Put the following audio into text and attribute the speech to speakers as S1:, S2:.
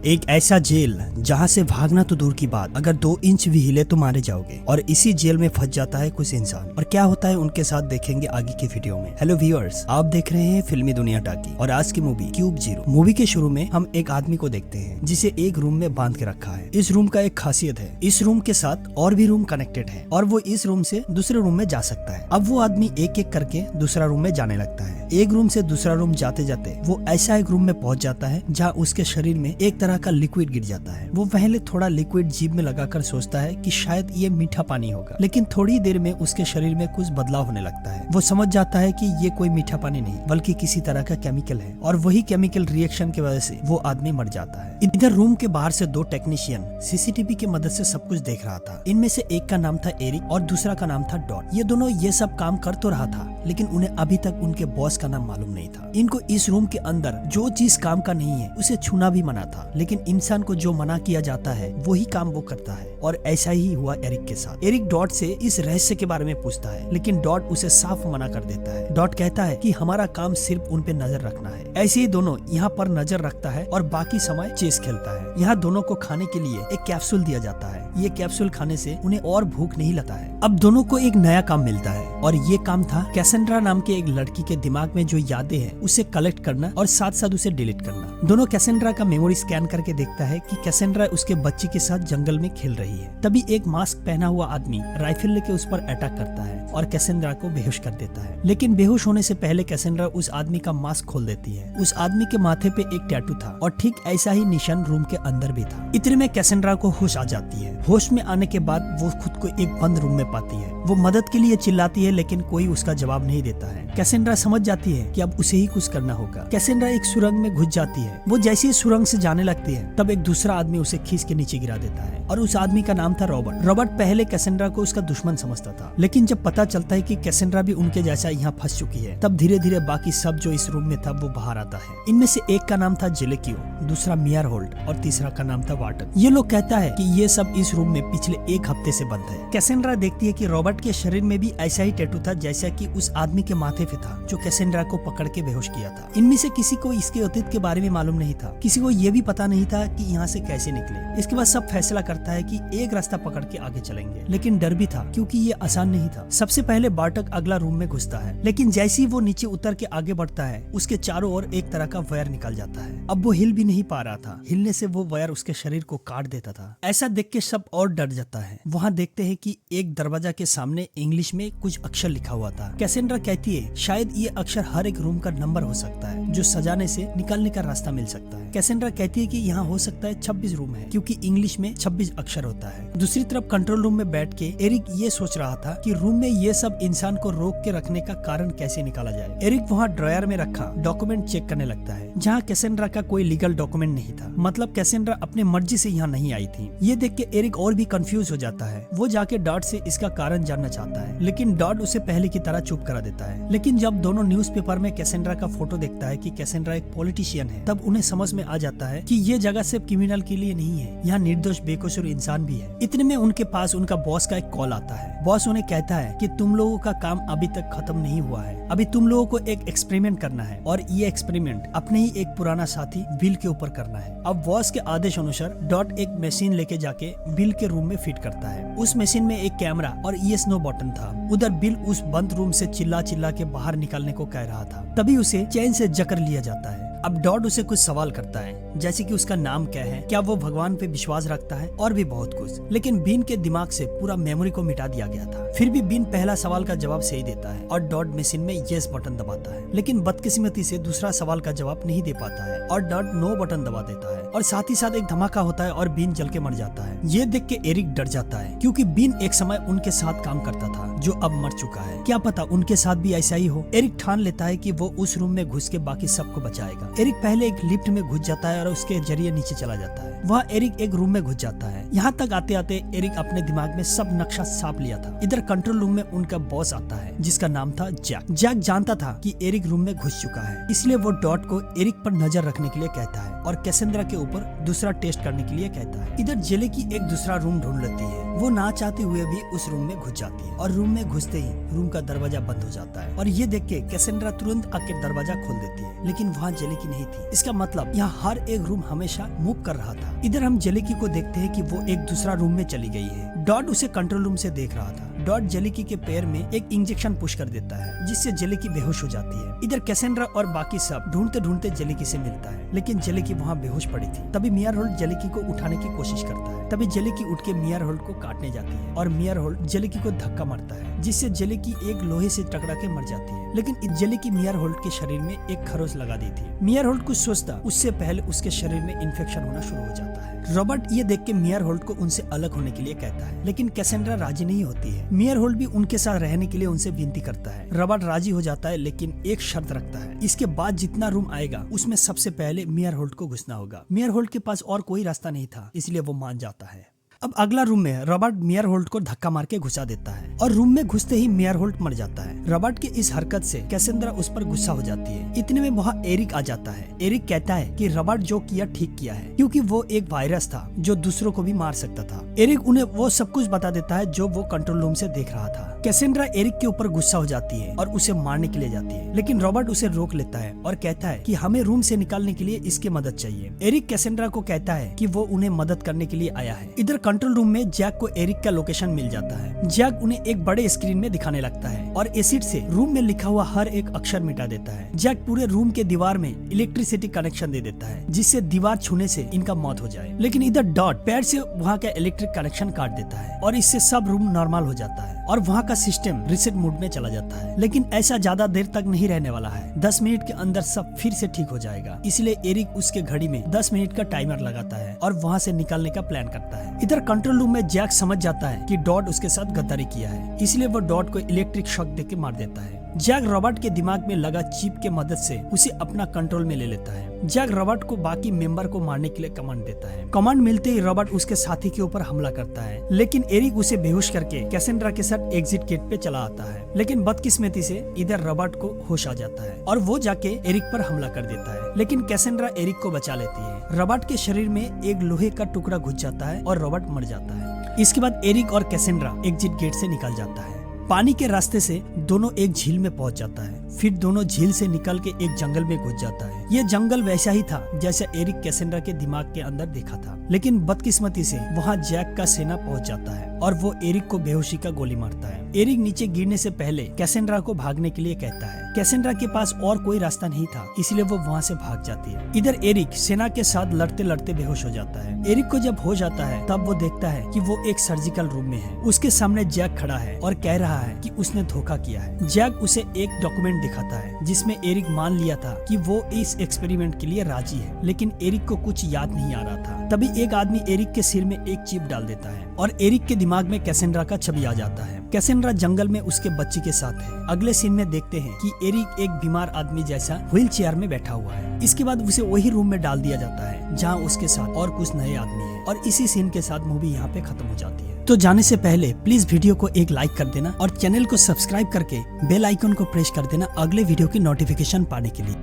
S1: एक ऐसा जेल जहां से भागना तो दूर की बात, अगर 2 इंच भी हिले तो मारे जाओगे। और इसी जेल में फंस जाता है कुछ इंसान, और क्या होता है उनके साथ देखेंगे आगे की वीडियो में। हेलो व्यूअर्स, आप देख रहे हैं फिल्मी दुनिया टाकी और आज की मूवी क्यूब 0। मूवी के शुरू में हम एक आदमी को देखते हैं जिसे एक रूम में बांध के रखा है। इस रूम का एक खासियत है, इस रूम के साथ और भी रूम कनेक्टेड है और वो इस रूम से दूसरे रूम में जा सकता है। अब वो आदमी एक एक करके दूसरा रूम में जाने लगता है। एक रूम से दूसरा रूम जाते जाते वो ऐसा एक रूम में पहुंच जाता है जहाँ उसके शरीर में एक तरह का लिक्विड गिर जाता है। वो पहले थोड़ा लिक्विड जीभ में लगाकर सोचता है कि शायद ये मीठा पानी होगा, लेकिन थोड़ी देर में उसके शरीर में कुछ बदलाव होने लगता है। वो समझ जाता है कि ये कोई मीठा पानी नहीं बल्कि किसी तरह का केमिकल है, और वही केमिकल रिएक्शन की वजह से वो आदमी मर जाता है। इधर रूम के बाहर से 2 टेक्नीशियन सीसीटीवी की मदद से सब कुछ देख रहा था। इनमें से एक का नाम था एरिक और दूसरा का नाम था डॉट। ये दोनों ये सब काम कर तो रहा था, लेकिन उन्हें अभी तक उनके बॉस का नाम मालूम नहीं था। इनको इस रूम के अंदर जो चीज काम का नहीं है उसे छूना भी मना था, लेकिन इंसान को जो मना किया जाता है वही काम वो करता है। और ऐसा ही हुआ एरिक के साथ। एरिक डॉट से इस रहस्य के बारे में पूछता है, लेकिन डॉट उसे साफ मना कर देता है। डॉट कहता है कि हमारा काम सिर्फ उन पे नजर रखना है। ऐसे ही दोनों यहाँ पर नजर रखता है और बाकी समय चेस खेलता है। यहाँ दोनों को खाने के लिए एक कैप्सूल दिया जाता है। ये कैप्सूल खाने से उन्हें और भूख नहीं लगता है। अब दोनों को एक नया काम मिलता है और ये काम था कैसेंड्रा नाम के एक लड़की के दिमाग में जो यादें हैं उसे कलेक्ट करना और साथ साथ उसे डिलीट करना। दोनों कैसेंड्रा का मेमोरी स्कैन करके देखता है कि कैसेंड्रा उसके बच्चे के साथ जंगल में खेल रही है। तभी एक मास्क पहना हुआ आदमी राइफल लेके उस पर अटैक करता है और कैसेंड्रा को बेहोश कर देता है। लेकिन बेहोश होने से पहले कैसेंड्रा उस आदमी का मास्क खोल देती है। उस आदमी के माथे पे एक टैटू था और ठीक ऐसा ही निशान रूम के अंदर भी था। इतने में कैसेंड्रा को होश आ जाती है। होश में आने के बाद वो खुद को एक बंद रूम में पाती है। वो मदद के लिए चिल्लाती है, लेकिन कोई उसका जवाब नहीं देता है। कैसेंड्रा समझ जाती है कि अब उसे ही कुछ करना होगा। कैसेंड्रा एक सुरंग में घुस जाती है। वो जैसे ही सुरंग से जाने लगती है तब एक दूसरा आदमी उसे खींच के नीचे गिरा देता है, और उस आदमी का नाम था रॉबर्ट। रॉबर्ट पहले कैसेंड्रा को उसका दुश्मन समझता था, लेकिन जब पता चलता है कि कैसेंड्रा भी उनके जैसा यहाँ फंस चुकी है, तब धीरे धीरे बाकी सब जो इस रूम में था वो बाहर आता है। इनमें से एक का नाम था जेलेकियो, दूसरा मियर होल्ड और तीसरा का नाम था वाटर। ये लोग कहता है कि ये सब इस रूम में पिछले 1 हफ्ते से बंद है। कैसेंड्रा देखती है कि रॉबर्ट के शरीर में भी ऐसा ही टैटू था जैसा कि उस आदमी के माथे पे था जो कैसेंड्रा को पकड़ के बेहोश किया था। इनमें से किसी को इसके अतीत के बारे में मालूम नहीं था, किसी को ये भी पता नहीं था कि यहाँ से कैसे निकले। इसके बाद सब फैसला करता है कि एक रास्ता पकड़ के आगे चलेंगे, लेकिन डर भी था क्योंकि ये आसान नहीं था। सबसे पहले बार्टक अगला रूम में घुसता है, लेकिन जैसे ही वो नीचे उतर के आगे बढ़ता है उसके चारों ओर एक तरह का वायर निकल जाता है। अब वो हिल भी नहीं पा रहा था। हिलने से वो वायर उसके शरीर को काट देता था। ऐसा देख के सब और डर जाता है। वहाँ देखते हैं कि एक दरवाजा के सामने इंग्लिश में कुछ अक्षर लिखा हुआ था। कैसेंड्रा कहती है शायद ये अक्षर हर एक रूम का नंबर हो सकता है जो सजाने से निकलने का रास्ता मिल सकता है। कैसेंड्रा कहती है कि यहाँ हो सकता है 26 रूम है, क्योंकि इंग्लिश में 26 अक्षर होता है। दूसरी तरफ कंट्रोल रूम में बैठ के एरिक ये सोच रहा था कि रूम में ये सब इंसान को रोक के रखने का कारण कैसे निकाला जाए। एरिक वहाँ ड्रॉयर में रखा डॉक्यूमेंट चेक करने लगता है, जहाँ कैसेंड्रा का कोई लीगल डॉक्यूमेंट नहीं था। मतलब कैसेंड्रा अपने मर्जी से यहाँ नहीं आई थी। ये देख के एरिक और भी कंफ्यूज हो जाता है। वो जाके डॉट से इसका कारण जानना चाहता है, लेकिन डॉट उसे पहले की तरह चुप करा देता है। लेकिन जब दोनों न्यूज़पेपर में कैसेंड्रा का फोटो देखता है कि कैसेंड्रा एक पॉलिटिशियन है, तब उन्हें समझ में आ जाता है कि ये जगह सिर्फ क्रिमिनल के लिए नहीं है, यहाँ निर्दोष बेकसूर इंसान भी है। इतने में उनके पास उनका बॉस का एक कॉल आता है। बॉस उन्हें कहता है कि तुम लोगों का काम अभी तक खत्म नहीं हुआ है, अभी तुम लोगों को एक एक्सपेरिमेंट करना है, और ये एक्सपेरिमेंट अपने ही एक पुराना साथी बिल के ऊपर करना है। अब बॉस के आदेश अनुसार डॉट एक मशीन लेके जाके बिल के रूम में फिट करता है। उस मशीन में एक कैमरा और येस नो बटन था। उधर बिल उस बंद रूम से चिल्ला चिल्ला के बाहर निकलने को कह रहा था। तभी उसे चैन से जकड़ लिया जाता है। अब डॉट उसे कुछ सवाल करता है, जैसे कि उसका नाम क्या है, क्या वो भगवान पे विश्वास रखता है, और भी बहुत कुछ। लेकिन बीन के दिमाग से पूरा मेमोरी को मिटा दिया गया था। फिर भी बीन पहला सवाल का जवाब सही देता है और डॉट मशीन में येस बटन दबाता है, लेकिन बदकिस्मती से दूसरा सवाल का जवाब नहीं दे पाता है और डॉट नो बटन दबा देता है, और साथ ही साथ एक धमाका होता है और बीन जल के मर जाता है। ये देख के एरिक डर जाता है, क्योंकि बीन एक समय उनके साथ काम करता था जो अब मर चुका है। क्या पता उनके साथ भी ऐसा ही हो। एरिक ठान लेता है कि वो उस रूम में घुस के बाकी सबको बचाएगा। एरिक पहले एक लिफ्ट में घुस जाता है और उसके जरिए नीचे चला जाता है। वह एरिक एक रूम में घुस जाता है। यहाँ तक आते आते एरिक अपने दिमाग में सब नक्शा साफ लिया था। इधर कंट्रोल रूम में उनका बॉस आता है जिसका नाम था जैक। जैक जानता था कि एरिक रूम में घुस चुका है, इसलिए वो डॉट को एरिक पर नजर रखने के लिए कहता है और कैसेंड्रा के ऊपर दूसरा टेस्ट करने के लिए कहता है। इधर जेले की एक दूसरा रूम ढूंढ लेती है। वो ना चाहते हुए भी उस रूम में घुस जाती है और रूम में घुसते ही रूम का दरवाजा बंद हो जाता है और ये देख के कैसेंड्रा तुरंत आके दरवाजा खोल देती है, लेकिन वहाँ जेलेकी नहीं थी। इसका मतलब यहाँ हर एक रूम हमेशा मूव कर रहा था। इधर हम जेलेकी को देखते हैं कि वो एक दूसरा रूम में चली गई है। डॉट उसे कंट्रोल रूम से देख रहा था। डॉट जेलेकी के पैर में एक इंजेक्शन पुश कर देता है जिससे जेलेकी बेहोश हो जाती है। इधर कैसेंड्रा और बाकी सब ढूंढते ढूंढते जेलेकी से मिलता है, लेकिन जेलेकी वहाँ बेहोश पड़ी थी। तभी मियार होल्ड जेलेकी को उठाने की कोशिश करता है। तभी जेलेकी उठ के मियार होल्ड को काटने जाती है और मियार होल्ड जेलेकी को धक्का मारता है जिससे जेलेकी एक लोहे से टकरा के मर जाती है। लेकिन इस जेलेकी मियार होल्ड के शरीर में एक खरोच लगा दी थी। मियार होल्ड कुछ सोचता उससे पहले उसके शरीर में इन्फेक्शन होना शुरू हो जाता है। रॉबर्ट ये देख के मियार होल्ड को उनसे अलग होने के लिए कहता है, लेकिन कैसेंड्रा राजी नहीं होती है। मियार होल्ड भी उनके साथ रहने के लिए उनसे विनती करता है। रॉबर्ट राजी हो जाता है, लेकिन एक शर्त रखता है, इसके बाद जितना रूम आएगा उसमें सबसे पहले मियार होल्ड को घुसना होगा। मियार होल्ड के पास और कोई रास्ता नहीं था, इसलिए वो मान जाता है। अब अगला रूम में रॉबर्ट मियार होल्ड को धक्का मार के घुसा देता है और रूम में घुसते ही मियार होल्ड मर जाता है। रॉबर्ट की इस हरकत से कैसेंड्रा उस पर गुस्सा हो जाती है। इतने में वहाँ एरिक आ जाता है। एरिक कहता है कि रॉबर्ट जो किया ठीक किया है, क्योंकि वो एक वायरस था जो दूसरों को भी मार सकता था। एरिक उन्हें वो सब कुछ बता देता है जो वो कंट्रोल रूम से देख रहा था। कैसेंड्रा एरिक के ऊपर गुस्सा हो जाती है और उसे मारने के लिए जाती है, लेकिन रॉबर्ट उसे रोक लेता है और कहता है कि हमें रूम से निकालने के लिए इसकी मदद चाहिए। एरिक कैसेंड्रा को कहता है कि वो उन्हें मदद करने के लिए आया है। इधर कंट्रोल रूम में जैक को एरिक का लोकेशन मिल जाता है। जैक उन्हें एक बड़े स्क्रीन में दिखाने लगता है और एसिड से रूम में लिखा हुआ हर एक अक्षर मिटा देता है। जैक पूरे रूम के दीवार में इलेक्ट्रिसिटी कनेक्शन दे देता है जिससे दीवार छूने से इनका मौत हो जाए, लेकिन इधर डॉट पैर से वहाँ का इलेक्ट्रिक कनेक्शन काट देता है और इससे सब रूम नॉर्मल हो जाता है और वहाँ का सिस्टम रिसेट मोड में चला जाता है। लेकिन ऐसा ज्यादा देर तक नहीं रहने वाला है। 10 मिनट के अंदर सब फिर से ठीक हो जाएगा, इसलिए एरिक उसके घड़ी में 10 मिनट का टाइमर लगाता है और वहाँ से निकलने का प्लान करता है। इधर कंट्रोल रूम में जैक समझ जाता है कि डॉट उसके साथ गद्दारी किया है, इसलिए वो डॉट को इलेक्ट्रिक शॉक देके मार देता है। जैक रॉबर्ट के दिमाग में लगा चिप के मदद से उसे अपना कंट्रोल में ले लेता है। जैक रॉबर्ट को बाकी मेंबर को मारने के लिए कमांड देता है। कमांड मिलते ही रॉबर्ट उसके साथी के ऊपर हमला करता है, लेकिन एरिक उसे बेहोश करके कैसेंड्रा के साथ एग्जिट गेट पे चला आता है। लेकिन बदकिस्मती से इधर रॉबर्ट को होश आ जाता है और वो जाके एरिक पर हमला कर देता है, लेकिन कैसेंड्रा एरिक को बचा लेती है। रॉबर्ट के शरीर में एक लोहे का टुकड़ा घुस जाता है और रॉबर्ट मर जाता है। इसके बाद एरिक और कैसेंड्रा एग्जिट गेट से निकल जाता है। पानी के रास्ते से दोनों एक झील में पहुंच जाता है। फिर दोनों झील से निकल के एक जंगल में घुस जाता है। ये जंगल वैसा ही था जैसा एरिक कैसेंड्रा के दिमाग के अंदर देखा था, लेकिन बदकिस्मती से वहाँ जैक का सेना पहुंच जाता है और वो एरिक को बेहोशी का गोली मारता है। एरिक नीचे गिरने से पहले कैसेंड्रा को भागने के लिए कहता है। कैसेंड्रा के पास और कोई रास्ता नहीं था, इसलिए वो वहाँ से भाग जाती है। इधर एरिक सेना के साथ लड़ते लड़ते बेहोश हो जाता है। एरिक को जब हो जाता है तब वो देखता है कि वो एक सर्जिकल रूम में है। उसके सामने जैक खड़ा है और कह रहा है कि उसने धोखा किया है। जैक उसे एक डॉक्यूमेंट दिखाता है जिसमें एरिक मान लिया था कि वो इस एक्सपेरिमेंट के लिए राजी है, लेकिन एरिक को कुछ याद नहीं आ रहा था। तभी एक आदमी एरिक के सिर में एक चिप डाल देता है और एरिक के दिमाग में कैसेंड्रा का छवि आ जाता है। कैसेंड्रा जंगल में उसके बच्चे के साथ है। अगले सीन में देखते हैं कि एरिक एक बीमार आदमी जैसा व्हील चेयर में बैठा हुआ है। इसके बाद उसे वही रूम में डाल दिया जाता है जहाँ उसके साथ और कुछ नए आदमी है और इसी सीन के साथ मूवी यहाँ पे खत्म हो जाती है। तो जाने से पहले प्लीज वीडियो को एक लाइक कर देना और चैनल को सब्सक्राइब करके बेल आइकन को प्रेस कर देना अगले वीडियो की नोटिफिकेशन पाने के लिए।